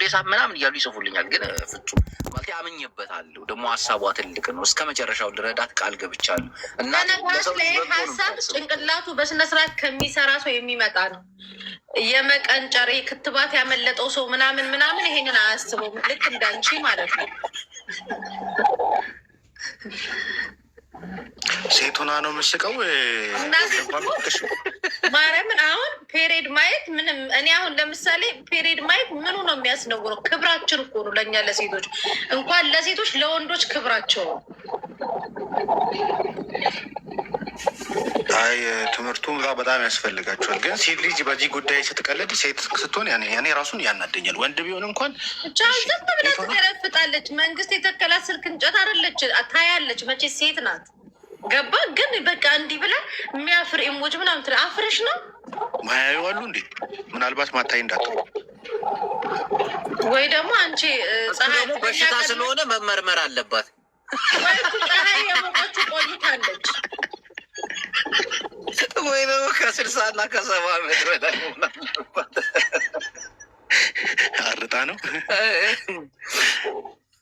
ሞዴሳ ምናምን እያሉ ይጽፉልኛል። ግን ፍጹም ማለት አምኜበታለሁ። ደግሞ ሀሳቧ ትልቅ ነው። እስከ መጨረሻው ልረዳት ቃል ገብቻለሁ። እና ሀሳብ ጭንቅላቱ በስነስርዓት ከሚሰራ ሰው የሚመጣ ነው። የመቀንጨር ክትባት ያመለጠው ሰው ምናምን ምናምን ይሄንን አያስበውም። ልክ እንዳንቺ ማለት ነው። ሴቱና ነው የምስቀው ማርያምን። አሁን ፔሬድ ማየት ምንም እኔ አሁን ለምሳሌ ፔሬድ ማየት ምኑ ነው የሚያስነውረው? ክብራችን እኮ ነው ለእኛ ለሴቶች፣ እንኳን ለሴቶች ለወንዶች ክብራቸው ነው። አይ ትምህርቱ በጣም ያስፈልጋቸዋል። ግን ሴት ልጅ በዚህ ጉዳይ ስትቀለድ ሴት ስትሆን ያኔ ራሱን ያናደኛል። ወንድ ቢሆን እንኳን ብቻ ዝም ብላ ትገለፍጣለች። መንግስት የተከላት ስልክ እንጨት አይደለች ታያለች። መቼ ሴት ናት ገባ። ግን በቃ እንዲህ ብላ የሚያፍር ኢሞጅ ምናምን ትለ አፍረሽ ነው ማያዩ አሉ እንዴ? ምናልባት ማታይ እንዳት ወይ ደግሞ አንቺ ፀሐይ በሽታ ስለሆነ መመርመር አለባት ወይ ፀሐይ የሞቀች ቆይታለች ወይ ደግሞ ከ60 እና ከ70 ዓመት በላይ አርጣ ነው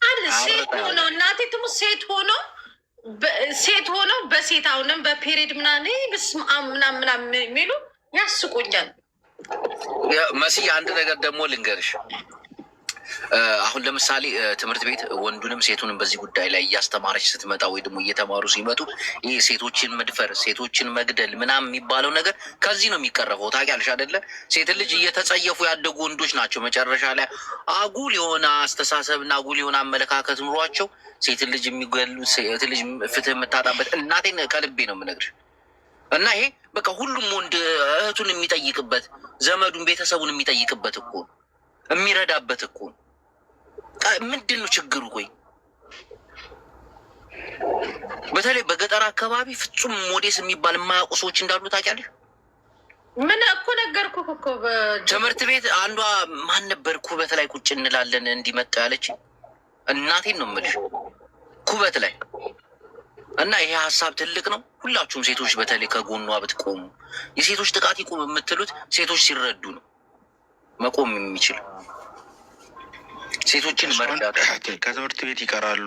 አለ። ሴት ሆኖ እናቴ ትሙ ሴት ሆኖ በሴት አሁንም በፔሪድ ምናምን በስመ አብ ምናምን የሚሉ ያስቁኛል። መስዬ አንድ ነገር ደግሞ ልንገርሽ። አሁን ለምሳሌ ትምህርት ቤት ወንዱንም ሴቱንም በዚህ ጉዳይ ላይ እያስተማረች ስትመጣ ወይ ደግሞ እየተማሩ ሲመጡ ይህ ሴቶችን መድፈር፣ ሴቶችን መግደል ምናምን የሚባለው ነገር ከዚህ ነው የሚቀረፈው። ታውቂያለሽ አይደለ? ሴት ልጅ እየተጸየፉ ያደጉ ወንዶች ናቸው መጨረሻ ላይ አጉል የሆነ አስተሳሰብና አጉል የሆነ አመለካከት ኑሯቸው ሴት ልጅ የሚገሉ፣ ሴት ልጅ ፍትህ የምታጣበት። እናቴን ከልቤ ነው የምነግርሽ። እና ይሄ በቃ ሁሉም ወንድ እህቱን የሚጠይቅበት፣ ዘመዱን ቤተሰቡን የሚጠይቅበት እኮ የሚረዳበት እኮ ምንድን ነው ችግሩ? ቆይ በተለይ በገጠር አካባቢ ፍጹም ሞዴስ የሚባል የማያውቁ ሰዎች እንዳሉ ታውቂያለሽ? ምን እኮ ነገርኩህ እኮ ትምህርት ቤት አንዷ ማን ነበር ኩበት ላይ ቁጭ እንላለን እንዲመጣ ያለች እናቴን ነው የምልሽ፣ ኩበት ላይ። እና ይሄ ሀሳብ ትልቅ ነው። ሁላችሁም ሴቶች በተለይ ከጎኗ ብትቆሙ፣ የሴቶች ጥቃት ይቁም የምትሉት ሴቶች ሲረዱ ነው መቆም የሚችል። ሴቶችን መርዳት ከትምህርት ቤት ይቀራሉ፣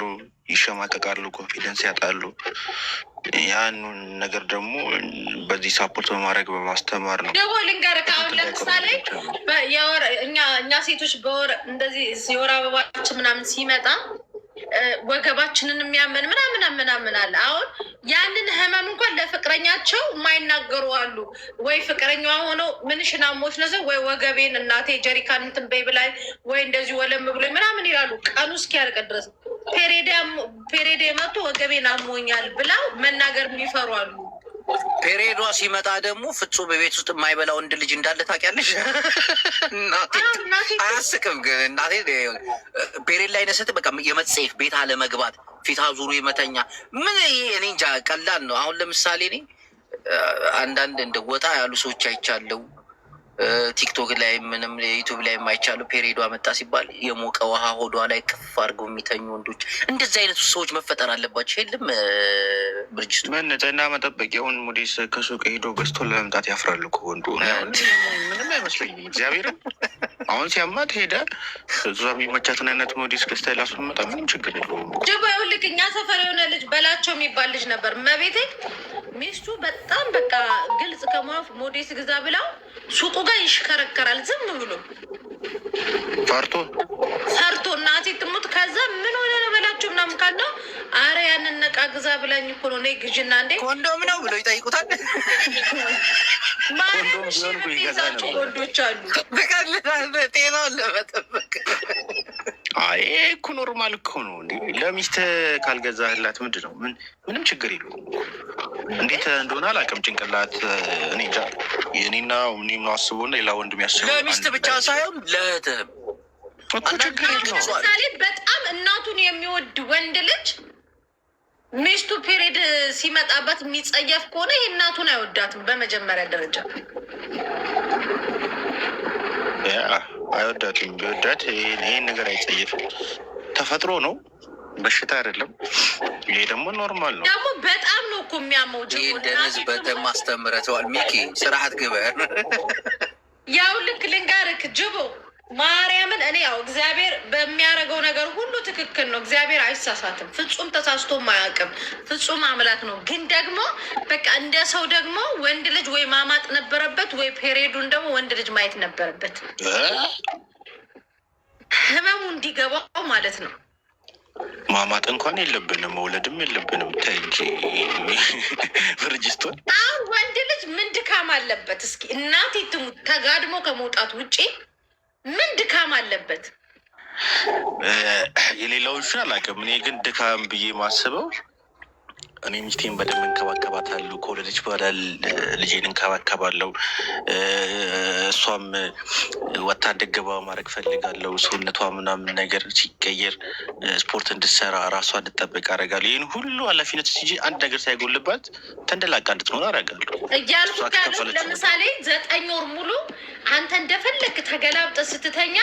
ይሸማቀቃሉ፣ ኮንፊደንስ ያጣሉ። ያንን ነገር ደግሞ በዚህ ሳፖርት በማድረግ በማስተማር ነው። ደግሞ ልንገርህ፣ አሁን ለምሳሌ እኛ ሴቶች በወር እንደዚህ የወር አበባችን ምናምን ሲመጣ ወገባችንን የሚያመን ምናምን አለ። አሁን ያንን ህመም እንኳን ለፍቅረኛቸው የማይናገሩ አሉ። ወይ ፍቅረኛዋ ሆነው ምንሽን አሞች ነዘ ወይ ወገቤን እናቴ ጀሪካን እንትን በይ ብላኝ ወይ እንደዚህ ወለም ብሎ ምናምን ይላሉ። ቀኑ እስኪያልቅ ድረስ ፔሬዴ መጥቶ ወገቤን አሞኛል ብላው መናገር የሚፈሩ አሉ። ፔሬዷ ሲመጣ ደግሞ ፍጹም በቤት ውስጥ የማይበላ ወንድ ልጅ እንዳለ ታውቂያለሽ? አያስቅም ግን እናቴ ፔሬድ ላይ ነሰት በቃ የመጸየፍ ቤት አለመግባት፣ ፊት አዙሩ የመተኛ ምን እኔ እንጃ ቀላል ነው። አሁን ለምሳሌ እኔ አንዳንድ እንደ ወጣ ያሉ ሰዎች አይቻለው ቲክቶክ ላይ ምንም ዩቱብ ላይ የማይቻለው ፔሬዷ መጣ ሲባል የሞቀ ውሃ ሆዷ ላይ ክፍ አድርገው የሚተኙ ወንዶች፣ እንደዚህ አይነቱ ሰዎች መፈጠር አለባቸው። የለም ብርጅስቱ ምን ንጽህና መጠበቂያውን ሞዴስ ከሱቅ ሄዶ ገዝቶ ለመምጣት ያፍራሉ እኮ ወንዱ። ምንም አይመስለኝም እግዚአብሔርን። አሁን ሲያማት ሄደ እዛ የሚመቻትን አይነት ሞዴስ ገዝታ ላስመጣ ምንም ችግር የለውም። ጅቦ ይኸውልህ እኛ ሰፈር የሆነ ልጅ በላቸው የሚባል ልጅ ነበር። መቤቴ ሚስቱ በጣም በቃ ግልጽ ከማፍ ሞዴስ ግዛ ብላው ሱቁ ጋር ይሽከረከራል ዝም ብሎ ፈርቶ እናቴ ትሙት። ከዛ ምን ሆነ ነው በላቸው ምናምን ካለው አረ ያንን ነቃ ግዛ ብላኝ እኮ ነው። እኔ ግዥና እንዴ ኮንዶም ነው ብሎ ይጠይቁታል። ማለምዛቸው ወንዶች አሉ ጤናውን ለመጠበቅ። አይ እኮ ኖርማል እኮ ነው እንዴ። ለሚስት ካልገዛህላት ምንድን ነው ምንም ችግር የለውም። እንዴት እንደሆነ አላውቅም። ጭንቅላት እኔ እንጃ። የኔና እኔም ነው አስቦና ሌላ ወንድ የሚያስበው ለሚስት ብቻ ሳይሆን ለእህትህም እኮ ችግር የለውም። ለምሳሌ በጣም እናቱን የሚወድ ወንድ ልጅ ሚስቱ ፔሬድ ሲመጣበት የሚጸየፍ ከሆነ ይህ እናቱን አይወዳትም። በመጀመሪያ ደረጃ አይወዳትም። ቢወዳት ይሄን ነገር አይጸየፍም። ተፈጥሮ ነው፣ በሽታ አይደለም። ይሄ ደግሞ ኖርማል ነው። ደግሞ በጣም ነው እኮ የሚያመው። ይህ ደነዝ በደም አስተምረተዋል። ሚኪ ስርዓት ግበር። ያው ልክ ልንጋርክ ጅቦ ማርያምን እኔ ያው እግዚአብሔር በሚያደርገው ነገር ሁሉ ትክክል ነው። እግዚአብሔር አይሳሳትም፣ ፍጹም ተሳስቶም አያውቅም። ፍጹም አምላክ ነው። ግን ደግሞ በቃ እንደ ሰው ደግሞ ወንድ ልጅ ወይ ማማጥ ነበረበት ወይ ፔሬዱን ደግሞ ወንድ ልጅ ማየት ነበረበት፣ ህመሙ እንዲገባው ማለት ነው። ማማጥ እንኳን የለብንም መውለድም የለብንም። ተይ እንጂ ብርጅስቶን። አሁን ወንድ ልጅ ምን ድካም አለበት? እስኪ እናቴ ትሙት ተጋድሞ ከመውጣት ውጪ ምን ድካም አለበት? የሌላዎቹን አላውቅም። እኔ ግን ድካም ብዬ ማስበው እኔ ሚስቴን በደንብ እንከባከባታለሁ። ከወለደች በኋላ ልጄን እንከባከባለሁ። እሷም ወታደር ገባ ማድረግ ፈልጋለሁ። ሰውነቷ ምናምን ነገር ሲቀየር ስፖርት እንድትሰራ ራሷ እንድጠበቅ አደርጋለሁ። ይህን ሁሉ ኃላፊነት እንጂ አንድ ነገር ሳይጎልባት ተንደላቃ እንድትሆን አደርጋለሁ እያልኩ ያሉት። ለምሳሌ 9 ወር ሙሉ አንተ እንደፈለግ ተገላብጠ ስትተኛ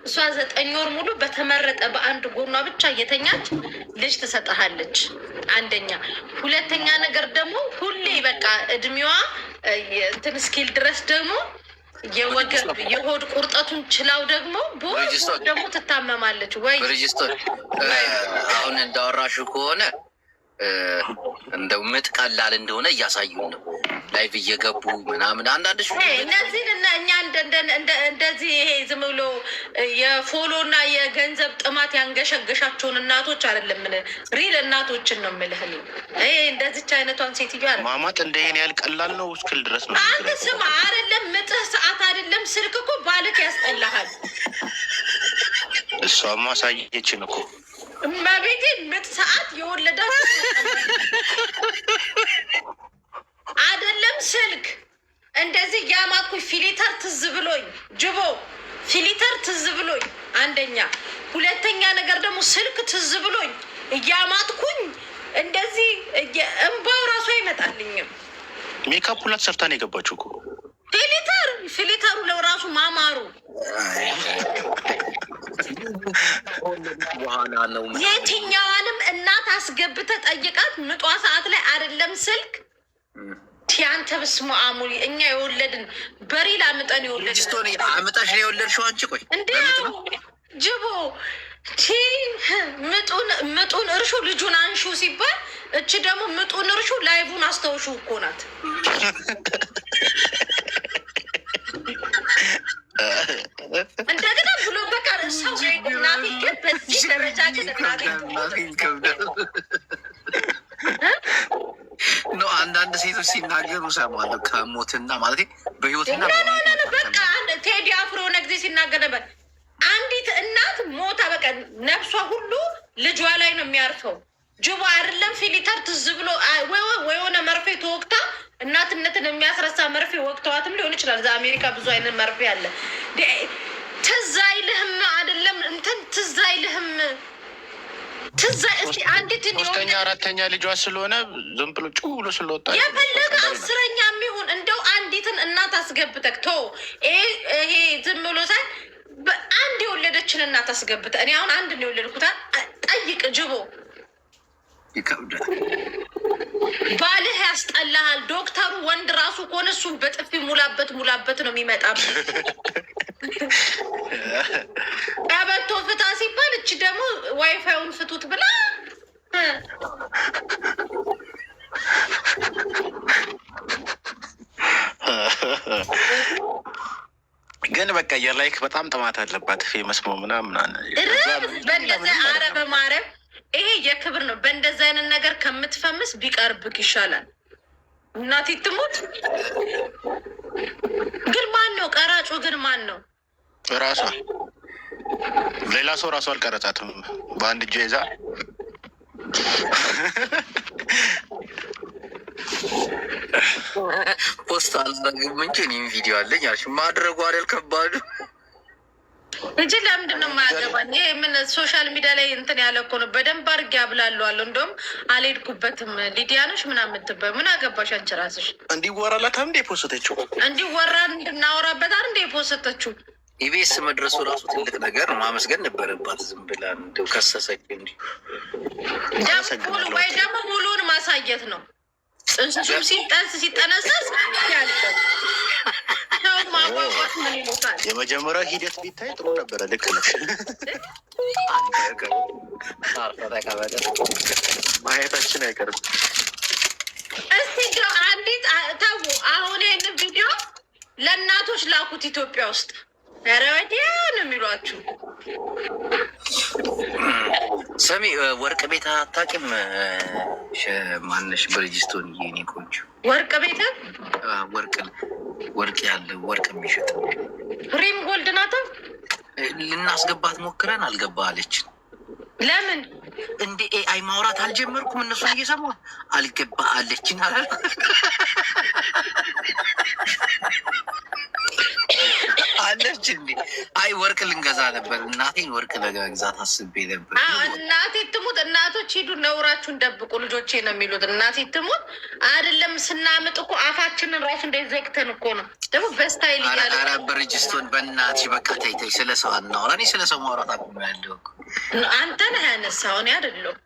እሷ 9 ወር ሙሉ በተመረጠ በአንድ ጎኗ ብቻ እየተኛች ልጅ ትሰጠሃለች። አንደኛ። ሁለተኛ ነገር ደግሞ ሁሌ በቃ እድሜዋ እንትን እስኪል ድረስ ደግሞ የወገብ የሆድ ቁርጠቱን ችላው ደግሞ ደግሞ ትታመማለች። ወይ ሬጅስተር አሁን እንዳወራሹ ከሆነ እንደው ምጥ ቀላል እንደሆነ እያሳዩን ነው። ላይቭ እየገቡ ምናምን አንዳንድ እነዚህን እና እኛ እንደዚህ ይሄ ዝም ብሎ የፎሎ እና የገንዘብ ጥማት ያንገሸገሻቸውን እናቶች አይደለም፣ ምን ሪል እናቶችን ነው የምልህ። ይሄ እንደዚች አይነቷን ሴትዮ አለ ማማጥ እንደይሄን ያህል ቀላል ነው እስክል ድረስ ነው። አንተ ስማ አይደለም ምጥህ ሰዓት አይደለም ስልክ እኮ ባልክ ያስጠላሃል። እሷማ አሳየችን እኮ እመቤቴ ምጥ ሰዓት የወለዳት አይደለም ስልክ እንደዚህ ያማጥኩኝ ፊሊተር ትዝ ብሎኝ ጅቦ ፊሊተር ትዝ ብሎኝ አንደኛ። ሁለተኛ ነገር ደግሞ ስልክ ትዝ ብሎኝ እያማጥኩኝ እንደዚህ እንባው ራሱ አይመጣልኝም። ሜካፕ ሁላት ሰርታ ነው የገባችው እኮ ፊሊተሩ ለራሱ ማማሩ የትኛዋንም እናት አስገብተህ ጠይቃት ምጧ ሰዓት ላይ አይደለም ስልክ ቲያንተ ብስሙ አሙሪ እኛ የወለድን በሪል አምጠን የወለድን አምጣሽ ነው የወለድሽው አንቺ። ቆይ እንዴ ጅቦ ምጡን እርሹ ልጁን አንሹ ሲባል እች ደግሞ ምጡን እርሹ ላይቡን አስተውሹ እኮ ናት። እንደገና ብሎ በቃ ሰው እናቴ ግን በዚህ ደረጃ ግን ነው አንዳንድ ሴቶች ሲናገሩ ሰማለሁ። ከሞትና ማለት በህይወትና በቃ ቴዲ አፍሮ የሆነ ጊዜ ሲናገር ነበር። አንዲት እናት ሞታ በቃ ነፍሷ ሁሉ ልጇ ላይ ነው የሚያርፈው። ጅቦ አይደለም ፊሊተር ትዝ ብሎ ወይ የሆነ መርፌ ተወቅታ እናትነትን የሚያስረሳ መርፌ ወቅተዋትም ሊሆን ይችላል። እዛ አሜሪካ ብዙ አይነት መርፌ አለ። ትዝ አይልህም አይደለም እንትን ትዝ አይልህም ትዝ እስቲ አንዲት 3ኛ 4ኛ ልጇ ስለሆነ ዝም ብሎ ጩ ብሎ ስለወጣ የፈለገ 10ኛ የሚሆን እንደው አንዲትን እናት አስገብተህ ቶ ይሄ ዝም ብሎ ሳይ አንድ የወለደችን እናት አስገብተህ እኔ አሁን አንድ ነው የወለድኩት ጠይቅ ጅቦ ይከብዳል። ባልህ ያስጠላሃል። ዶክተሩ ወንድ ራሱ ከሆነ እሱን በጥፊ ሙላበት ነው የሚመጣበት። ቀበቶ ፍታ ሲባል እች ደግሞ ዋይፋዩን ፍቱት ብላ ግን በቃ የላይክ በጣም ጥማት አለባት። ፌመስ ምናምን በእንደዚያ አረበ ማረብ ይሄ የክብር ነው። በእንደዚህ አይነት ነገር ከምትፈምስ ቢቀርብክ ይሻላል። እናቴ ትሙት። ግን ማን ነው ቀራጩ? ግን ማን ነው? ራሷ። ሌላ ሰው ራሷ አልቀረጻትም። በአንድ እጇ ይዛ ፖስት አልዘግም እንጂ እኔም ቪዲዮ አለኝ አልሽ ማድረጉ አይደል ከባዱ እንጂ ለምንድን ነው የማያገባኝ? ይሄ ምን ሶሻል ሚዲያ ላይ እንትን ያለ እኮ ነው። በደንብ አድርጌ አብላለዋለሁ። እንደውም አልሄድኩበትም። ሊዲያኖች ምናምን የምትባይ ምን አገባሽ አንቺ ራስሽ? እንዲወራላት እንደ የፖስተችው እንዲወራ እንድናወራበት እንደ የፖስተችው ኢቢኤስ መድረሱ ራሱ ትልቅ ነገር ነው። ማመስገን ነበረባት። ዝም ብላ እንደው ከሰሰች እንዲ ወይ ደግሞ ሙሉውን ማሳየት ነው። ጥንስሱም ሲጠነሰስ ያልቀው ሰው ማጓጓት ምን ይሞታል? የመጀመሪያው ሂደት ቢታይ ጥሩ ነበረ። ልክ ነሽ። ማየታችን አይቀርም። እስቲ አንዲት ተው። አሁን ይህንን ቪዲዮ ለእናቶች ላኩት ኢትዮጵያ ውስጥ ኧረ ወዲያ ነው የሚሏችሁ። ሰሚ ወርቅ ቤት አታውቂም? ማነሽ ብርጅስቶን የኔ ቆንጆ ወርቅ ቤት ወርቅ ያለ ወርቅ የሚሸጥ ሪም ጎልድ ናታ። ልናስገባት ሞክረን አልገባ አለችን። ለምን እንደ ኤአይ ማውራት አልጀመርኩም። እነሱን እየሰማ አልገባ አለችን አላል አለች እንዴ? አይ ወርቅ ልንገዛ ነበር። እናቴን ወርቅ ለመግዛት አስቤ ነበር። እናቴ ትሙት። እናቶች ሂዱ ነውራችሁን ደብቁ ልጆቼ ነው የሚሉት። እናቴ ትሙት። አይደለም ስናምጥ እኮ አፋችንን ራሱ እንደዘግተን እኮ ነው ደግሞ በስታይል እያለ። ኧረ ብርጅስቶን በእናትሽ በቃ ተይ ተይ፣ ስለ ሰው አናወራ። እኔ ስለ ሰው ማውራት አቁም ያለው እኮ አንተ ነህ ያነሳው፣ እኔ አይደለሁም።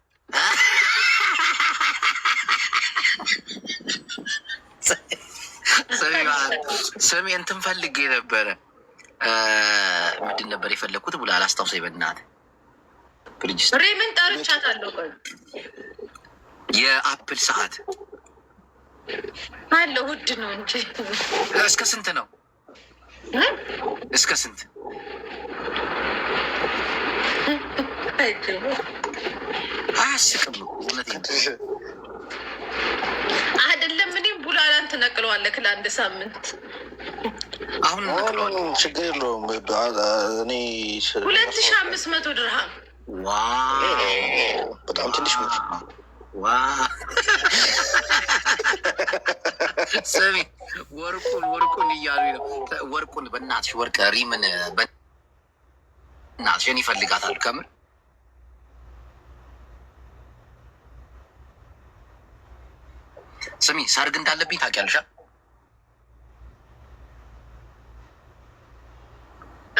ስሚ እንትን ፈልጌ ነበረ። ምንድን ነበር የፈለግኩት ብላ አላስታውሰኝ። በእናትህ ሪምን ጠርቻታለሁ። የአፕል ሰዓት አለ ውድ ነው እንጂ እስከ ስንት ነው? እስከ ስንት? አያስቅም እኮ እውነቴን አይደለም። እኔም ቡላላን ትነቅለዋለህ ለአንድ ሳምንት። አሁን ነቅለዋለሁ፣ ችግር የለውም። እኔ 2500 ድርሃም። በጣም ትንሽ ነው። ስሚ ወርቁን እያሉ ነው። ወርቁን በእናትሽ ወርቅ ሪምን በእናትሽ እኔ እፈልጋታለሁ ከምር። ስሚ ሰርግ እንዳለብኝ ታውቂያለሽ?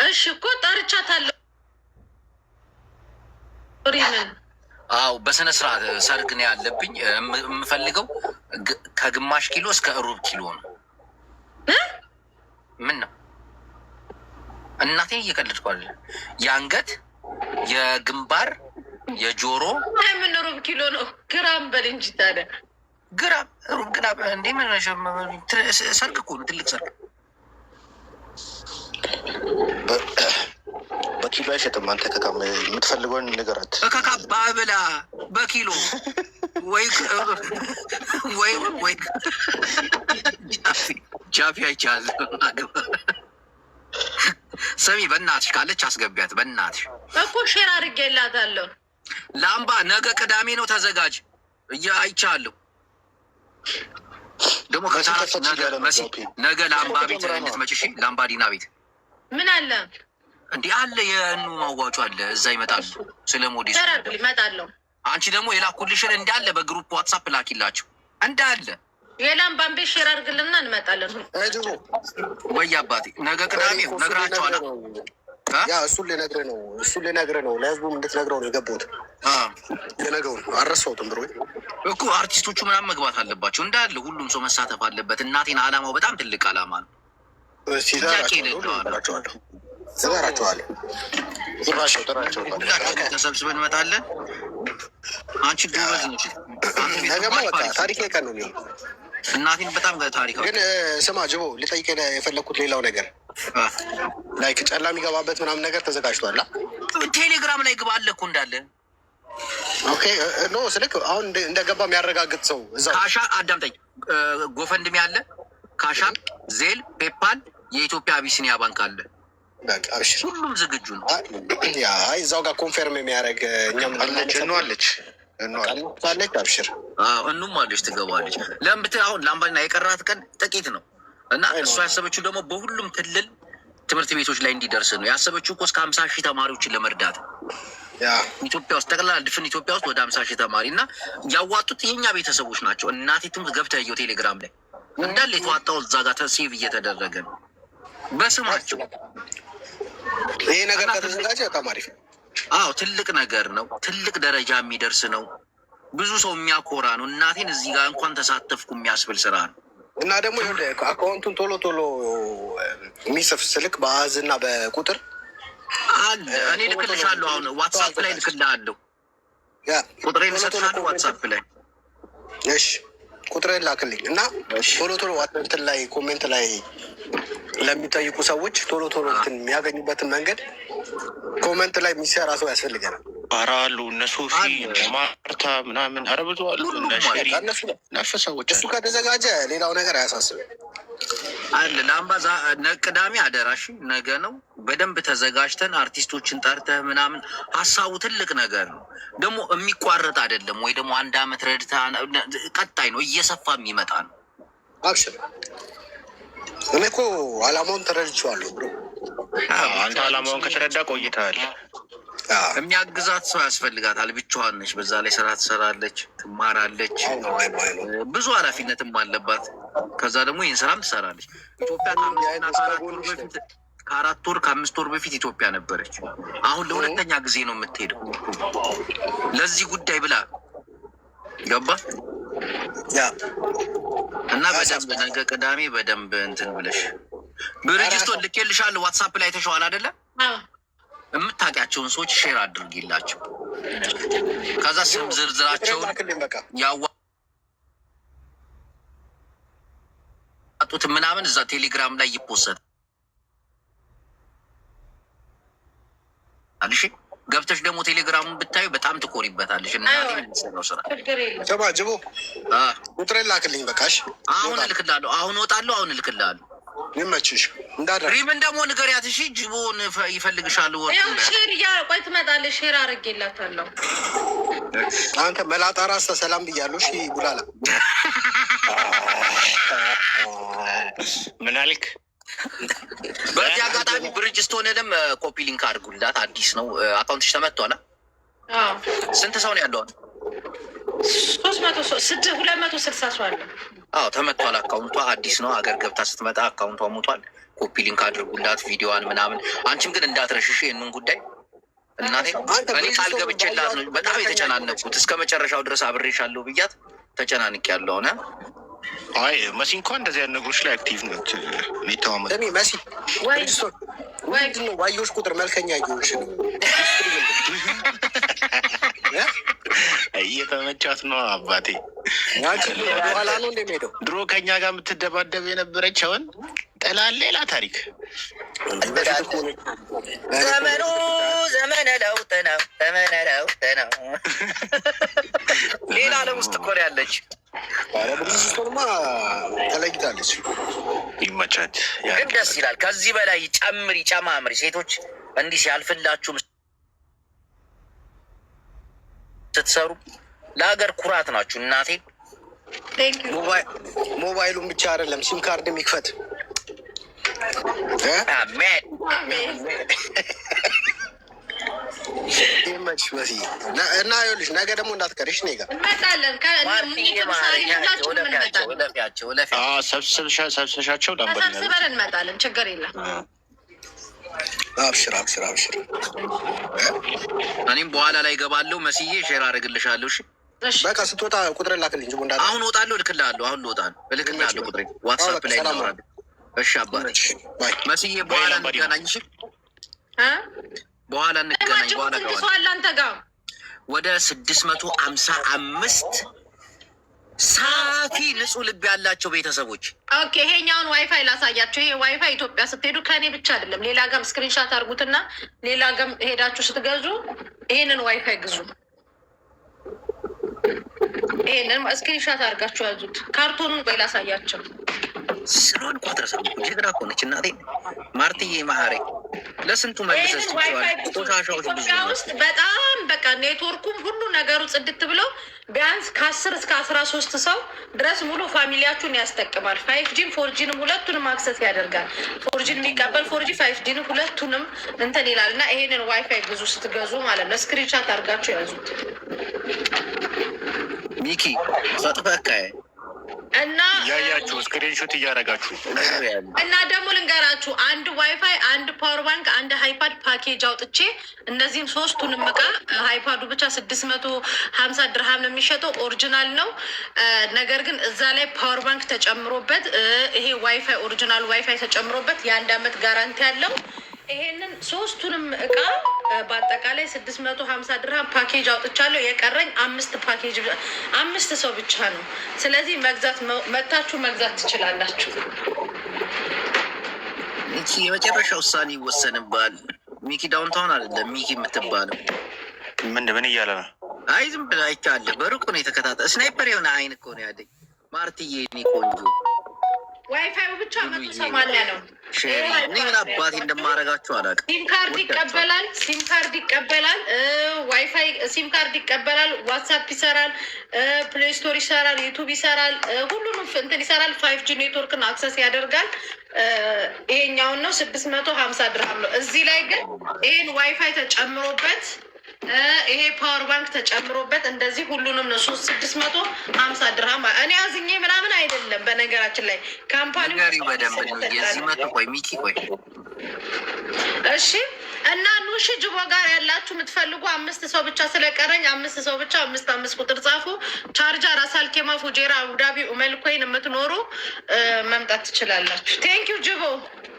እሺ እኮ ጠርቻታለሁ ሪምን። አዎ በስነ ስርዓት ሰርግ ነው ያለብኝ። የምፈልገው ከግማሽ ኪሎ እስከ ሩብ ኪሎ ነው። ምን ነው እናቴ እየቀለድኩ አይደለ? የአንገት፣ የግንባር፣ የጆሮ። ምን ሩብ ኪሎ ነው? ግራም በል እንጂ ታዲያ። ግራም ሩብ ግራም እንዴ? ምን ሰርግ እኮ ነው፣ ትልቅ ሰርግ። በኪሎ አይሸጥም። አንተ ከካም የምትፈልገውን ንገራት። ከካባ ብላ በኪሎ ወይ ጃፊ አይቻል። ሰሚ በእናትሽ ካለች አስገቢያት በእናትሽ እኮ ሼር አድርጌላታለሁ። ላምባ ነገ ቅዳሜ ነው፣ ተዘጋጅ። አይቻለሁ ደግሞ ነገ ላምባ ቤት እንድትመጪ እሺ። ላምባ ዲና ቤት ምን አለ እንዲህ አለ፣ የእኑ ማዋጮ አለ፣ እዛ ይመጣሉ። ስለ ሞዴስ ይመጣለሁ። አንቺ ደግሞ የላኩልሽን እንዳለ በግሩፕ ዋትሳፕ ላኪላቸው እንዳለ። የላምባን ቤት ሼር አድርግልና እንመጣለን። ወይ አባቴ ነገ ቅዳሜ ነግራቸዋለሁ። እሱን ልነግርህ ነው ለህዝቡም እንድትነግረው ነው የገባሁት። ልነግረው ነው አልረሳሁትም። ብሮ እኮ አርቲስቶቹ ምናምን መግባት አለባቸው እንዳለ፣ ሁሉም ሰው መሳተፍ አለበት። እናቴን አላማው በጣም ትልቅ አላማ ነው። ተሰብስበን እንመጣለን። አንቺ ጎበዝ ነች። ታሪክ ቀን ነው የሚሆነው። እናቴን በጣም ታሪክ ግን ስማ ጅቦ፣ ልጠይቅህ የፈለግኩት ሌላው ነገር ላይክ ጨላ የሚገባበት ምናምን ነገር ተዘጋጅቷል። ቴሌግራም ላይ ግባ አለ እኮ እንዳለ። ኦኬ ኖ ስልክ አሁን እንደገባ የሚያረጋግጥ ሰው እዛው ካሻ አዳምጠኝ። ጎፈንድሜ አለ፣ ካሻ፣ ዜል፣ ፔፓል፣ የኢትዮጵያ አቢሲኒያ ባንክ አለ። ሁሉም ዝግጁ ነው። እዛው ጋር ኮንፌርም የሚያደርግ እኛም አለች አብሽር እኑም አለች ትገባለች። ለምብት አሁን ላምባና የቀራት ቀን ጥቂት ነው እና እሷ ያሰበችው ደግሞ በሁሉም ክልል ትምህርት ቤቶች ላይ እንዲደርስ ነው ያሰበችው እኮ እስከ 50 ሺህ ተማሪዎችን ለመርዳት ኢትዮጵያ ውስጥ ጠቅላላ ድፍን ኢትዮጵያ ውስጥ ወደ 50 ሺህ ተማሪ እና ያዋጡት የእኛ ቤተሰቦች ናቸው። እናቴ ትምህርት ገብተህ እየው ቴሌግራም ላይ እንዳለ የተዋጣው እዛ ጋር ሴቭ እየተደረገ ነው በስማቸው። ይሄ ነገር ከተዘጋጀ በጣም አሪፍ ነው። አዎ ትልቅ ነገር ነው። ትልቅ ደረጃ የሚደርስ ነው። ብዙ ሰው የሚያኮራ ነው። እናቴን እዚህ ጋር እንኳን ተሳተፍኩ የሚያስብል ስራ ነው። እና ደግሞ አካውንቱን ቶሎ ቶሎ የሚጽፍ ስልክ በአሃዝ እና በቁጥር አለ። እኔ ልክልሻለሁ። አሁን ዋትሳፕ ላይ ልክልሃለሁ። ቁጥሬን እሰጥሃለሁ ዋትሳፕ ላይ። እሺ ቁጥሬን ላክልኝ እና ቶሎ ቶሎ እንትን ላይ ኮሜንት ላይ ለሚጠይቁ ሰዎች ቶሎ ቶሎ እንትን የሚያገኙበትን መንገድ ኮሜንት ላይ የሚሰራ ሰው ያስፈልገናል። ኧረ አሉ እነ ሶፊ ማርታ ምናምን፣ ኧረ ብዙ አሉ። ነፍ ሰዎች እሱ ከተዘጋጀ ሌላው ነገር አያሳስብም አለ። ለአምባዛ ቅዳሜ አደራሽ ነገ ነው። በደንብ ተዘጋጅተን አርቲስቶችን ጠርተህ ምናምን ሀሳቡ ትልቅ ነገር ነው። ደግሞ የሚቋረጥ አይደለም ወይ ደግሞ አንድ አመት ረድታ ቀጣይ ነው፣ እየሰፋ የሚመጣ ነው። አብሽር። እኔ እኮ አላማውን ተረድቼዋለሁ ብሎ አንተ አላማውን ከተረዳ ቆይተሃል። የሚያግዛት ሰው ያስፈልጋታል። ብቻዋን ነች። በዛ ላይ ስራ ትሰራለች፣ ትማራለች፣ ብዙ ኃላፊነትም አለባት። ከዛ ደግሞ ይህን ስራም ትሰራለች። ኢትዮጵያ ከአራት ወር ከአምስት ወር በፊት ኢትዮጵያ ነበረች። አሁን ለሁለተኛ ጊዜ ነው የምትሄደው ለዚህ ጉዳይ ብላ ገባ እና በደንብ ነገ ቅዳሜ በደንብ እንትን ብለሽ ብርጅስቶን ልኬልሻለሁ። ዋትሳፕ ላይ ተሸዋል አይደለ? የምታውቂያቸውን ሰዎች ሼር አድርጊላቸው። ከዛ ስም ዝርዝራቸውን ያዋጡት ምናምን እዛ ቴሌግራም ላይ ይፖሰት አልሽ። ገብተሽ ደግሞ ቴሌግራሙን ብታዩ በጣም ትኮሪበታለሽ። እናቴ ነው ስራ ሰባ ጅቦ ቁጥሬን ላክልኝ በቃሽ። አሁን እልክላለሁ። አሁን እወጣለሁ። አሁን እልክላለሁ። ይመችሽ። ሪምን ደግሞ ንገሪያት እሺ። ጅቦን ይፈልግሻል። ሼር ቆይ ትመጣለች። ሼር አድርጌላታለሁ። አንተ መላጣ ራስ ሰላም ብያለሁ። እሺ ቡላላ ምን አልክ? በዚህ አጋጣሚ ብርጅስቶንንም ኮፒ ሊንክ አድርጉላት። አዲስ ነው አካውንትሽ ተመቷል። ስንት ሰው ነው ያለው? 260 ሰው አለ። አዎ ተመቷል። አካውንቷ አዲስ ነው። አገር ገብታ ስትመጣ አካውንቷ ሞቷል። ኮፒ ሊንክ አድርጉላት ቪዲዮዋን ምናምን። አንቺም ግን እንዳትረሽሽ ይህንን ጉዳይ እናቴ። እኔ ቃል ገብቼላት ነው በጣም የተጨናነኩት። እስከ መጨረሻው ድረስ አብሬሻለሁ ብያት ተጨናንቅ ያለው ሆነ። አይ መሲ እንኳን እንደዚህ አይነት ነገሮች ላይ አክቲቭ ነች። ሚተዋመ መሲ ዋዮች ቁጥር መልከኛ እየሆንሽ ነው። እየተመቻት ነው አባቴ። በኋላ ነው እንደሚሄደው ድሮ ከኛ ጋር የምትደባደብ የነበረች አሁን ጠላል ሌላ ታሪክ። ዘመኑ ዘመነ ለውጥ ነው። ዘመነ ለውጥ ነው። ሌላ ዓለም ውስጥ እኮ ነው ያለች። ብርጅስቶንማ ተለይታለች። ይመቻት። ግን ደስ ይላል። ከዚህ በላይ ጨምሪ ጨማምሪ። ሴቶች እንዲህ ሲያልፍላችሁም ስትሰሩ ለሀገር ኩራት ናችሁ። እናቴ ሞባይሉን ብቻ አይደለም ሲም ካርድ የሚክፈት ይመችሽ መሲ። እና ይኸውልሽ ነገ ደግሞ እንዳትቀሪሽ እኔ ጋር እንመጣለን። ሰብስበሻቸው ተሰብስበን እንመጣለን። ችግር የለም። አብሽር አብሽር አብሽር። እኔም በኋላ ላይ እገባለሁ። መስዬ ሼር አደርግልሻለሁ። እሺ በቃ ስትወጣ ቁጥሬን ላክልኝ። አሁን እወጣለሁ። እልክልሃለሁ። አሁን ልወጣለሁ። እልክልሃለሁ ቁጥሬን ዋትሳፕ ላይ እናወራለን። እሺ አባቴ መስዬ በኋላ እንገናኝ። እሺ በኋላ እንገናኝ። በኋላ አንተ ጋር ወደ 655 ሳፊ ንጹህ ልብ ያላቸው ቤተሰቦች። ኦኬ ይሄኛውን ዋይፋይ ላሳያቸው። ይሄ ዋይፋይ ኢትዮጵያ ስትሄዱ ከእኔ ብቻ አይደለም ሌላ ጋም ስክሪንሻት አድርጉትና ሌላ ጋም ሄዳችሁ ስትገዙ ይሄንን ዋይፋይ ግዙ። ይሄንን ስክሪንሻት አድርጋችሁ ያዙት። ካርቶኑን ቆይ ላሳያቸው። ስለሆን ቋጥረሰ ጀግና እኮ ነች እናቴ ማርትዬ ማህሬ። ለስንቱ መልሰች ቆሻሻዎች ብዙ ውስጥ በጣም በቃ ኔትወርኩም ሁሉ ነገሩ ጽድት ብለው ቢያንስ ከ10 እስከ 13 ሰው ድረስ ሙሉ ፋሚሊያችሁን ያስጠቅማል። 5ጂን 4ጂንም ሁለቱንም አክሰስ ያደርጋል። 4ጂን የሚቀበል 4ጂ 5ጂንም ሁለቱንም እንትን ይላል። እና ይሄንን ዋይፋይ ብዙ ስትገዙ ማለት ነው ስክሪንሻት አድርጋችሁ ያዙት። ሚኪ ሰጥፈካይ እና ያያችሁ ስክሪንሾት እያደረጋችሁ እና ደግሞ ልንገራችሁ አንድ ዋይፋይ፣ አንድ ፓወር ባንክ፣ አንድ ሃይፓድ ፓኬጅ አውጥቼ እነዚህም ሶስቱንም እቃ ሃይፓዱ ብቻ 650 ድርሃም ነው የሚሸጠው፣ ኦሪጂናል ነው። ነገር ግን እዛ ላይ ፓወር ባንክ ተጨምሮበት ይሄ ዋይፋይ ኦሪጂናል ዋይፋይ ተጨምሮበት የአንድ አመት ጋራንቲ ያለው ይሄንን ሶስቱንም እቃ በአጠቃላይ 650 ድርሃም ፓኬጅ አውጥቻለሁ። የቀረኝ 5 ፓኬጅ 5 ሰው ብቻ ነው። ስለዚህ መግዛት መታችሁ መግዛት ትችላላችሁ። እንቺ የመጨረሻ ውሳኔ ይወሰንባል። ሚኪ ዳውንታውን አይደለም ሚኪ የምትባለው ምን እያለ ነው? አይ ዝም ብላ አይቻለ በሩቁ ነው የተከታተለ ስናይፐር የሆነ አይን እኮ ነው ያለኝ። ማርትዬ እኔ ቆንጆ ዋይፋዩ ብቻ 180 ነው። እኔ ምን አባቴ እንደማደርጋችሁ አላውቅም። ሲም ካርድ ይቀበላል፣ ሲም ካርድ ይቀበላል፣ ዋይፋይ ሲም ካርድ ይቀበላል፣ ዋትሳፕ ይሰራል፣ ፕሌይ ስቶር ይሰራል፣ ዩቱብ ይሰራል፣ ሁሉንም እንትን ይሰራል። 5G ኔትወርክን አክሰስ ያደርጋል። ይሄኛውን ነው 650 ድርሃም ነው። እዚህ ላይ ግን ይሄን ዋይፋይ ተጨምሮበት ይሄ ፓወር ባንክ ተጨምሮበት እንደዚህ ሁሉንም ነው 650 ድርሃም። እኔ አዝኜ ምናምን አይደለም። በነገራችን ላይ ካምፓኒው በደንብ ነው የዚህ መቶ ቆይ ሚኪ ቆይ እሺ። እና ኑሽ ጅቦ ጋር ያላችሁ የምትፈልጉ 5 ሰው ብቻ ስለቀረኝ 5 ሰው ብቻ 5 ቁጥር ጻፉ። ቻርጃ ራሳል ኬማ ፉጄራ አቡዳቢ ኡመልኮይን የምትኖሩ መምጣት ትችላላችሁ። ቴንኪው ጅቦ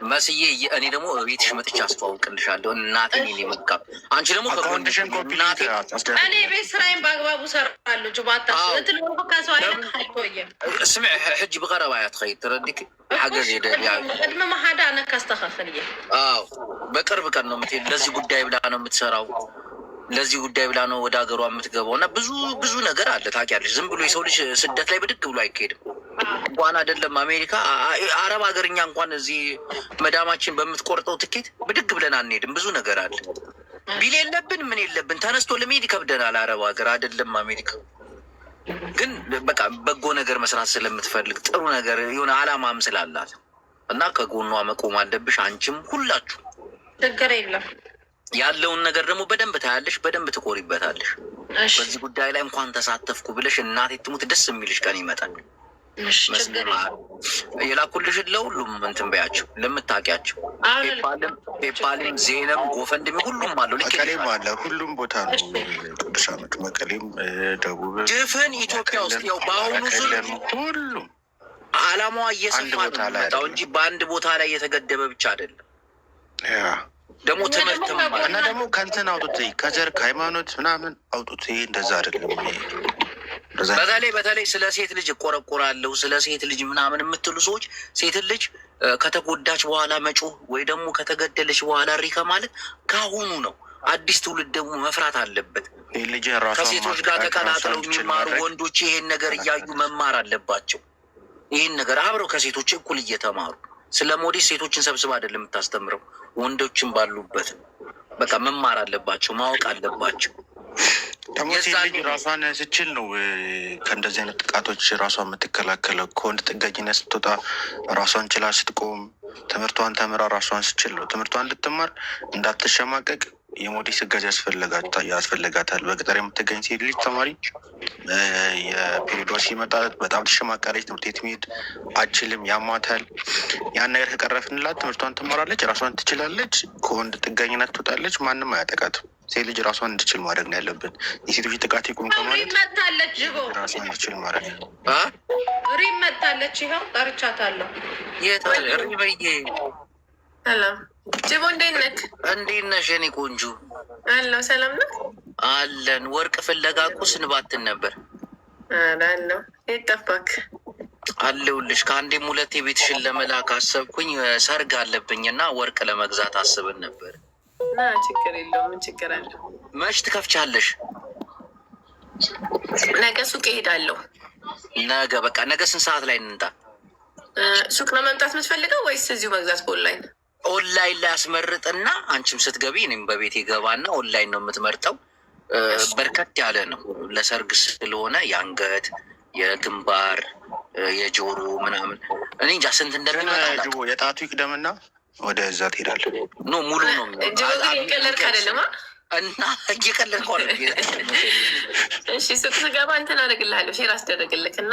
መስዬ። እኔ ደግሞ ቤትሽ መጥቼ አስተዋውቅልሻለሁ። እናቴን እኔ መካም አንቺ ደግሞ ኮንዲሽን ኮፒ እኔ ቤት ስራዬን በአግባቡ ሰራለሁ። ጅባታ ትልወ ከሰው አይነት አይቆየም። ስምዕ ሕጂ ብቀረባ እያ ትኸይድ ትረዲክ ሓገዝ የደልያ ቅድመ ማሓዳ ኣነ ካስተኻኽልየ አዎ በቅርብ ቀን ነው የምትሄድ። ለዚህ ጉዳይ ብላ ነው የምትሰራው። ለዚህ ጉዳይ ብላ ነው ወደ ሀገሯ የምትገባው። እና ብዙ ነገር አለ ታውቂያለሽ። ዝም ብሎ የሰው ልጅ ስደት ላይ ብድግ ብሎ አይካሄድም። እንኳን አይደለም አሜሪካ፣ አረብ ሀገርኛ እንኳን እዚህ መዳማችን በምትቆርጠው ትኬት ብድግ ብለን አንሄድም። ብዙ ነገር አለ። ቢል የለብን ምን የለብን ተነስቶ ለመሄድ ይከብደናል። አረብ ሀገር አይደለም አሜሪካ። ግን በቃ በጎ ነገር መስራት ስለምትፈልግ ጥሩ ነገር የሆነ አላማም ስላላት እና ከጎኗ መቆም አለብሽ። አንቺም ሁላችሁ ችግር የለም። ያለውን ነገር ደግሞ በደንብ ታያለሽ፣ በደንብ ትቆሪበታለሽ። በዚህ ጉዳይ ላይ እንኳን ተሳተፍኩ ብለሽ እናቴ ትሙት ደስ የሚልሽ ቀን ይመጣል። የላኩልሽን ለሁሉም እንትን በያቸው ለምታውቂያቸው ፔፓልም ዜነም ጎፈንድም ሁሉም አለው። መቀሌም አለ፣ ሁሉም ቦታ ነው። ቅዱስ ዓመት መቀሌም፣ ደቡብ ድፍን ኢትዮጵያ ውስጥ ያው በአሁኑ ዙር ሁሉም አላማዋ እየሰፋ ነው የሚመጣው እንጂ በአንድ ቦታ ላይ የተገደበ ብቻ አይደለም። ደግሞ ትምህርት እና ደግሞ ከንትን አውጡት፣ ከዘር ከሃይማኖት ምናምን አውጡት። ይሄ እንደዛ አይደለም። በተለይ ስለ ሴት ልጅ እቆረቆራለሁ ስለ ሴት ልጅ ምናምን የምትሉ ሰዎች ሴት ልጅ ከተጎዳች በኋላ መጮህ ወይ ደግሞ ከተገደለች በኋላ ሪከ ማለት ካሁኑ ነው። አዲስ ትውልድ ደግሞ መፍራት አለበት። ከሴቶች ጋር ተቀላቅለው የሚማሩ ወንዶች ይሄን ነገር እያዩ መማር አለባቸው። ይህን ነገር አብረው ከሴቶች እኩል እየተማሩ ስለ ሞዴስ ሴቶችን ሰብስባ አይደለም የምታስተምረው፣ ወንዶችን ባሉበት በቃ መማር አለባቸው፣ ማወቅ አለባቸው። ደግሞ ሴት ልጅ ራሷን ስችል ነው ከእንደዚህ አይነት ጥቃቶች ራሷን የምትከላከለው። ከወንድ ጥገኝነት ስትወጣ ራሷን ችላ ስትቆም፣ ትምህርቷን ተምራ ራሷን ስችል ነው። ትምህርቷን እንድትማር እንዳትሸማቀቅ የሞዴስ እገዛ ያስፈልጋታል። በገጠር የምትገኝ ሴት ልጅ ተማሪ የፔሪዷ ሲመጣ በጣም ትሸማቀለች። ትምህርት ቤት መሄድ አችልም፣ ያሟታል። ያን ነገር ከቀረፍንላት ትምህርቷን ትማራለች፣ ራሷን ትችላለች፣ ከወንድ ጥገኝነት ትወጣለች፣ ማንም አያጠቃትም። ሴት ልጅ ራሷን እንድችል ማድረግ ነው ያለብን። የሴቶች ጥቃት ይቁም ከማለት ራሷን እንድችል ማድረግ ነው። ሪም መታለች፣ ይኸው ጠርቻታለሁ። ሰላም ጅቦ፣ እንዴት ነህ? እንዴት ነሽ የኔ ቆንጆ? አለሁ። ሰላም ነው አለን። ወርቅ ፍለጋ እኮ ስንባትን ነበር። አለሁ። የት ጠፋክ? አለሁልሽ። ከአንዴም ሁለቴ ቤትሽን ለመላክ አሰብኩኝ። ሰርግ አለብኝ እና ወርቅ ለመግዛት አስብን ነበር። ችግር የለውም። ምን ችግር አለው? መች ትከፍቻለሽ? ነገ ሱቅ እሄዳለሁ። ነገ በቃ ነገ ስንት ሰዓት ላይ እንምጣ? ሱቅ ነው መምጣት የምትፈልገው ወይስ እዚሁ መግዛት? በኦንላይን ኦንላይን ላይ አስመርጥና አንቺም ስትገቢ እኔም በቤት ገባና ኦንላይን ነው የምትመርጠው። በርከት ያለ ነው ለሰርግ ስለሆነ የአንገት፣ የግንባር፣ የጆሮ ምናምን እኔ እንጃ ስንት እንደሚመጣ። የጣቱ ይቅደምና ወደ እዛ ትሄዳለህ። ኖ ሙሉ ነው። ቀለርክ አይደለም እና እየቀለድኩ አይደል? እሺ ሱቅ ስገባ እንትን አደርግልሃለሁ፣ ሼር አስደረግልክ እና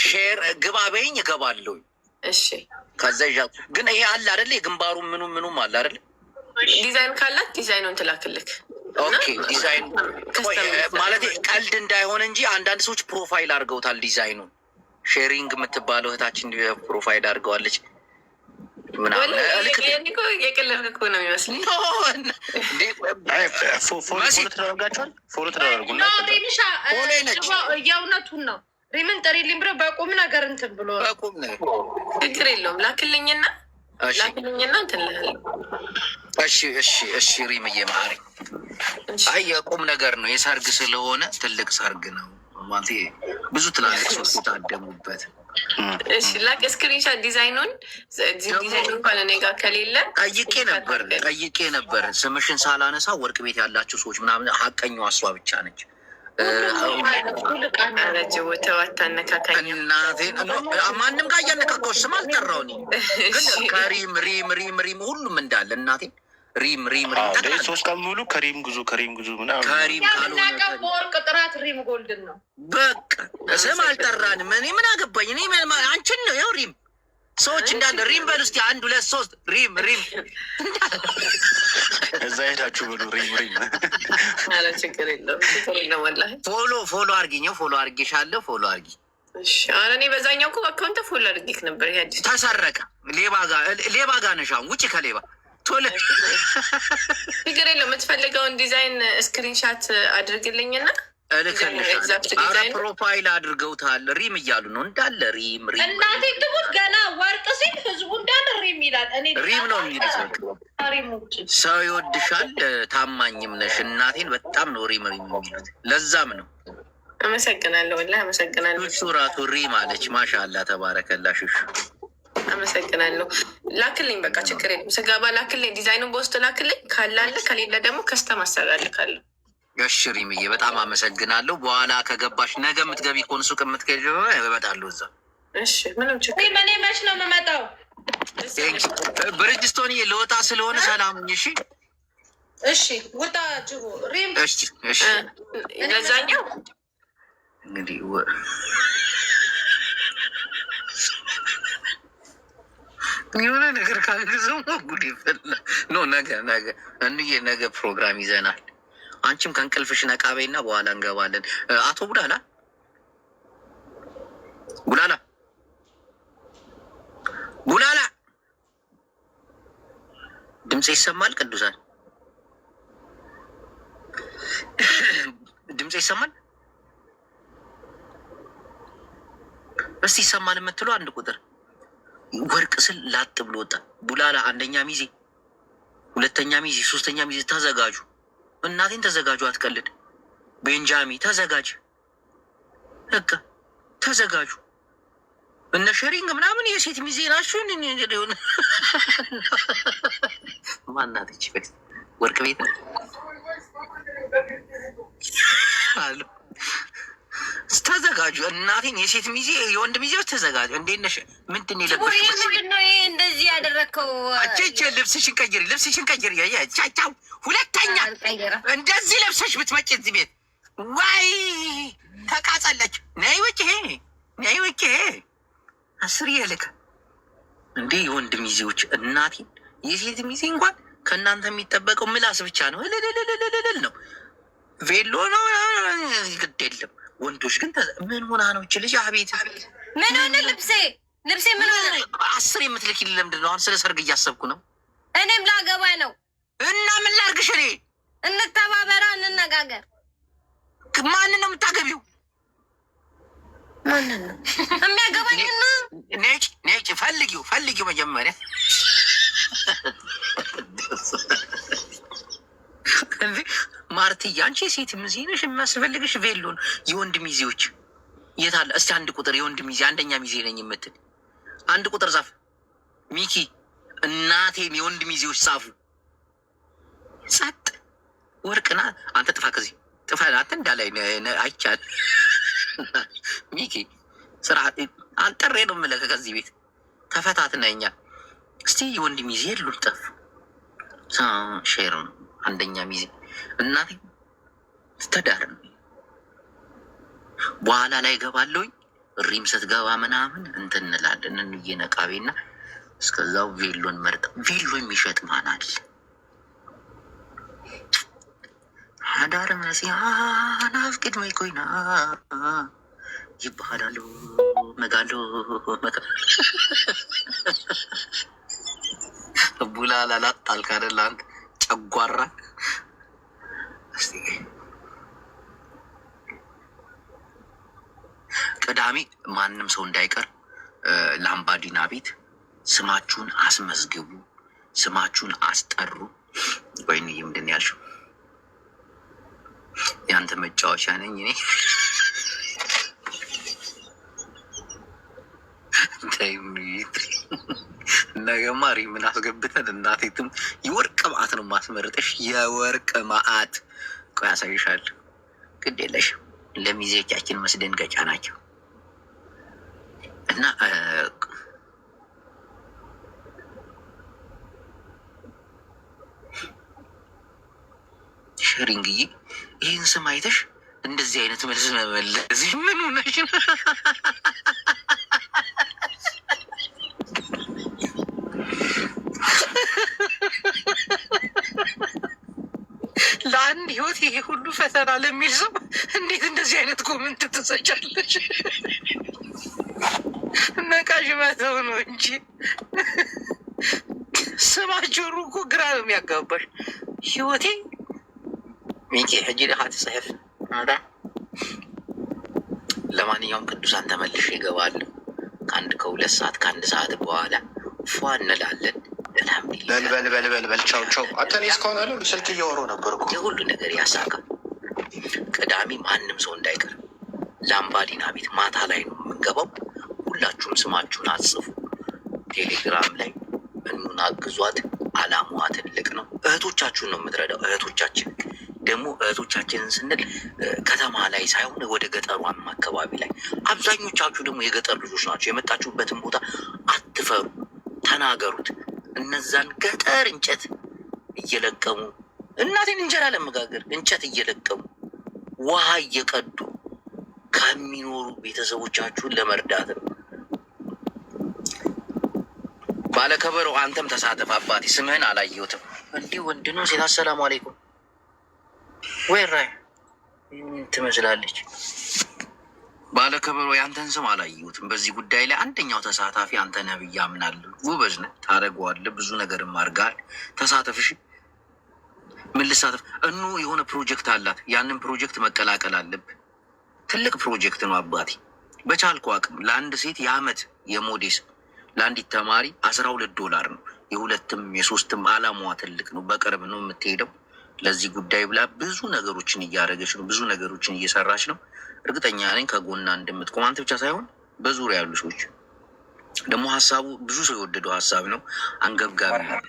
ሼር ግባ በይኝ እገባለሁ። እሺ ከዛ ግን ይሄ አለ አይደለ? የግንባሩ ምኑም አለ አይደለ? ዲዛይን ካላት ዲዛይኑን ትላክልክ። ኦኬ ዲዛይን ማለት ቀልድ እንዳይሆን እንጂ አንዳንድ ሰዎች ፕሮፋይል አድርገውታል ዲዛይኑን። ሼሪንግ የምትባለው እህታችን ፕሮፋይል አድርገዋለች ምናምን። የቀለድክ እኮ ነው የሚመስለኝ። ፎሎ ተደረጉና የእውነቱን ነው። ሪምን ጥሪልኝ ብሎ በቁም ነገር እንትን ብሎ በቁም ነገር ችግር የለውም። ላክልኝና እንትን ልህል። እሺ ሪምዬ ማሪ። አይ የቁም ነገር ነው፣ የሰርግ ስለሆነ ትልቅ ሰርግ ነው ማለት ብዙ ትላልቅ ሰዎች ታደሙበት። እሺ ላክ ስክሪንሻት ዲዛይኑን እንኳን እኔ ጋር ከሌለ ጠይቄ ነበር። ስምሽን ሳላነሳ ወርቅ ቤት ያላችሁ ሰዎች ምናምን ሀቀኛዋ እሷ ብቻ ነች። እናቴን ማንም ጋር እያነካካዎች ስም አልጠራው እኔ ግን ከሪም ሁሉም እንዳለ እናቴን ሪም 3 ቀን ሙሉ ከሪም ጉዙ ምናምን ከሪም ካልሆነ በወርቅ ጥራት ሪም ጎልድን ነው። በቃ ስም አልጠራንም። እኔ ምን አገባኝ? እኔ አንቺን ነው ያው ሪም ሰዎች እንዳለ ሪም በል ውስጥ 1 2 3 ሪም እዛ ሄዳችሁ ብሉ ሪም አለ። ችግር የለውም። ወላሂ ፎሎ አርጊኝ። ፎሎ አርጊሻለሁ። ፎሎ አርጊ። እሺ አረ እኔ በዛኛው እኮ አካውንት ፎሎ አርጊክ ነበር። ይሄ አዲስ ተሰረቀ። ሌባ ጋር ነሽ አሁን። ውጪ ከሌባ ቶሎ። ችግር የለውም። የምትፈልገውን ዲዛይን ስክሪንሻት አድርግልኝና እልክልሻለሁ። ፕሮፋይል አድርገውታል። ሪም እያሉ ነው እንዳለ ሪም እናቴ ትሙት ገና ወርቅ ሲል ህዝቡ እንዳለ ሪም ይላል። እኔ ሪም ነው የሚሉት። ሰው ይወድሻል፣ ታማኝም ነሽ። እናቴን በጣም ነው ሪም የሚሉት። ለዛም ነው። አመሰግናለሁ። ወላሂ አመሰግናለሁ። ሱራቱ ሪም አለች። ማሻአላ ተባረከላሽ። አመሰግናለሁ። ላክልኝ በቃ ችግር የለም። ስገባ ላክልኝ፣ ዲዛይኑን በውስጥ ላክልኝ። ካላለ ከሌለ ደግሞ ከስተም አሰራልካለሁ። እሺ ሪምዬ በጣም አመሰግናለሁ። በኋላ ከገባሽ ነገ የምትገቢ ከሆነ ሱቅ የምትገቢ እመጣለሁ እዛ። እሺ ምንም ችግር እኔ መች ነው የምመጣው? ብርጅስቶን ልወጣ ስለሆነ ሰላም። እሺ ውጣ ጅቦ ሪም። እሺ ለዛኛው እንግዲህ የሆነ ነገር ካልገዛው ጉድ ይፈላ ነው። ነገ ፕሮግራም ይዘናል። አንቺም ከእንቅልፍሽ ነቃ በይና በኋላ እንገባለን። አቶ ጉላላ ድምፅ ይሰማል? ቅዱሳን ድምፅ ይሰማል? እስቲ ይሰማል የምትሉ አንድ ቁጥር። ወርቅ ስል ላጥ ብሎ ወጣ። ቡላላ 1ኛ ሚዜ፣ 2ኛ ሚዜ፣ 3ኛ ሚዜ ተዘጋጁ። እናቴን ተዘጋጁ። አትቀልድ። ቤንጃሚ ተዘጋጅ። በቃ ተዘጋጁ። እነ ሸሪንግ ምናምን የሴት ሚዜ ናችሁ። ሆነ ማናትች ወርቅ ቤት አሉ። ተዘጋጁ። እናቴን የሴት ሚዜ የወንድ ሚዜዎች ተዘጋጁ። እንዴት ነሽ? ምንድን የለበሽ? ምንድነው ይሄ እንደዚህ ያደረግከው? ልብስሽን ቀይሪ። ቻቻው 2ኛ እንደዚህ ለብሰሽ ብትመጪ እዚህ ቤት ዋይ ተቃጸለች። ነይ ውጭ 10 የልክ እንዴ የወንድ ሚዜዎች። እናቴን የሴት ሚዜ እንኳን ከእናንተ የሚጠበቀው ምላስ ብቻ ነው። እልልልልልል ነው። ቬሎ ነው ግድ የለም። ወንዶች ግን ምን ሆና ነው እች ልጅ? አቤት ምን ሆነ? ልብሴ ምን ሆነ? 10 የምትልኪልኝ ለምንድን ነው? አሁን ስለ ሰርግ እያሰብኩ ነው። እኔም ላገባ ነው። እና ምን ላርግሽ? እኔ እንተባበራ፣ እንነጋገር። ማንን ነው የምታገቢው? ማንን ነው የሚያገባኝ? ነጭ ፈልጊው መጀመሪያ። ማርትዬ አንቺ የሴት ሚዜ ነሽ። የሚያስፈልግሽ ቬሎን። የወንድ ሚዜዎች የት አለ? እስቲ 1 ቁጥር የወንድ ሚዜ 1ኛ ሚዜ ነኝ የምትል 1 ቁጥር ጻፍ። ሚኪ እናቴን የወንድ ሚዜዎች ጻፉ። ጸጥ ወርቅና አንተ ጥፋ፣ ከዚህ ጥፋ። አንተ እንዳላይ አይቻል። ሚኪ ስርዓት አንጠሬ ነው የምልህ። ከዚህ ቤት ተፈታትነኛ። እስቲ የወንድ ሚዜ የሉን ጠፉ። ሼር ነው 1ኛ ሚዜ እናቴ ስተዳር በኋላ ላይ ገባለሁኝ ሪም ስትገባ ምናምን እንትን እንላለን እንየነቃቤና እስከዛው ቬሎን መርጣ ቬሎ የሚሸጥ ማን አለ? አዳር መሲያ ናፍቅድ ወይ ኮይና ይባላሉ መጋሎ ቡላላ ላጣል ካደላ አንተ ጨጓራ ቅዳሜ ማንም ሰው እንዳይቀር ላምባዲና ቤት ስማችሁን አስመዝግቡ፣ ስማችሁን አስጠሩ። ወይኔ ምንድን ነው ያልሽው? ያንተ መጫወቻ ነኝ እኔ። ነገማ ሪምን አስገብተን እናቴትም የወርቅ ማአት ነው ማስመርጠሽ። የወርቅ ማአት ቆይ አሳይሻለሁ። ግድ የለሽም ለሚዜዎቻችን መስደንገጫ ናቸው እና ሸሪንግዬ ይህን ስም አይተሽ እንደዚህ አይነት መልስ መመለስ ምን ሆነሽ ነው? ለአንድ ህይወት ይሄ ሁሉ ፈተና ለሚል ሰው እንዴት እንደዚህ አይነት ኮመንት ትሰጫለች? ነቃሽ መተው ነው እንጂ ስማቸውን እኮ ግራ ነው የሚያጋባሽ። ህይወቴ ሚኪ ሕጂ ደኻ ትጽሕፍ ዳ። ለማንኛውም ቅዱሳን ተመልሼ እገባለሁ ከ2 ሰዓት ከ1 ሰዓት በኋላ ፏ እንላለን። በል ቻው ቻው። አንተኔ እስካሁን አለ ስልክ እያወሩ ነበር እኮ። የሁሉ ነገር ያሳካ። ቅዳሜ ማንም ሰው እንዳይቀር ላምባዲና ቤት ማታ ላይ ነው የምንገባው። ሁላችሁም ስማችሁን አጽፉ። ቴሌግራም ላይ እኑን አግዟት። አላማዋ ትልቅ ነው። እህቶቻችሁን ነው የምትረዳው። እህቶቻችንን ስንል ከተማ ላይ ሳይሆን ወደ ገጠሯም አካባቢ ላይ። አብዛኞቻችሁ ደግሞ የገጠር ልጆች ናቸው። የመጣችሁበትን ቦታ አትፈሩ፣ ተናገሩት። እነዛን ገጠር እንጨት እየለቀሙ እናቴን እንጀራ ለመጋገር እንጨት እየለቀሙ ውሃ እየቀዱ ከሚኖሩ ቤተሰቦቻችሁን ለመርዳት ነው። ባለከበሮ አንተም ተሳተፍ። አባቴ ስምህን አላየሁትም። እንዲህ ወንድ ነው ሴት? አሰላሙ አለይኩም። ወይራይ ትመስላለች። ባለከበሮ ያንተን ስም አላየሁትም። በዚህ ጉዳይ ላይ አንደኛው ተሳታፊ አንተ ነህ ብዬ አምናለሁ። ጎበዝ ነህ፣ ታደርገዋለህ። ብዙ ነገርም አድርገሃል። ተሳተፍሽ። ምን ልሳተፍ? እኑ የሆነ ፕሮጀክት አላት። ያንን ፕሮጀክት መቀላቀል አለብህ። ትልቅ ፕሮጀክት ነው አባቴ። በቻልኩ አቅም ለአንድ ሴት የአመት የሞዴስ ለአንዲት ተማሪ $12 ነው። የ2ም የ3ም አላማዋ ትልቅ ነው። በቅርብ ነው የምትሄደው። ለዚህ ጉዳይ ብላ ብዙ ነገሮችን እያደረገች ነው። ብዙ ነገሮችን እየሰራች ነው። እርግጠኛ ነኝ ከጎና እንደምትቆም። አንተ ብቻ ሳይሆን በዙሪያ ያሉ ሰዎች ደግሞ። ሀሳቡ ብዙ ሰው የወደደው ሀሳብ ነው። አንገብጋቢ ነው።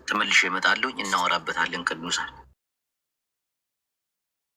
ተመልሼ እመጣለሁ። እናወራበታለን ቅዱሳን።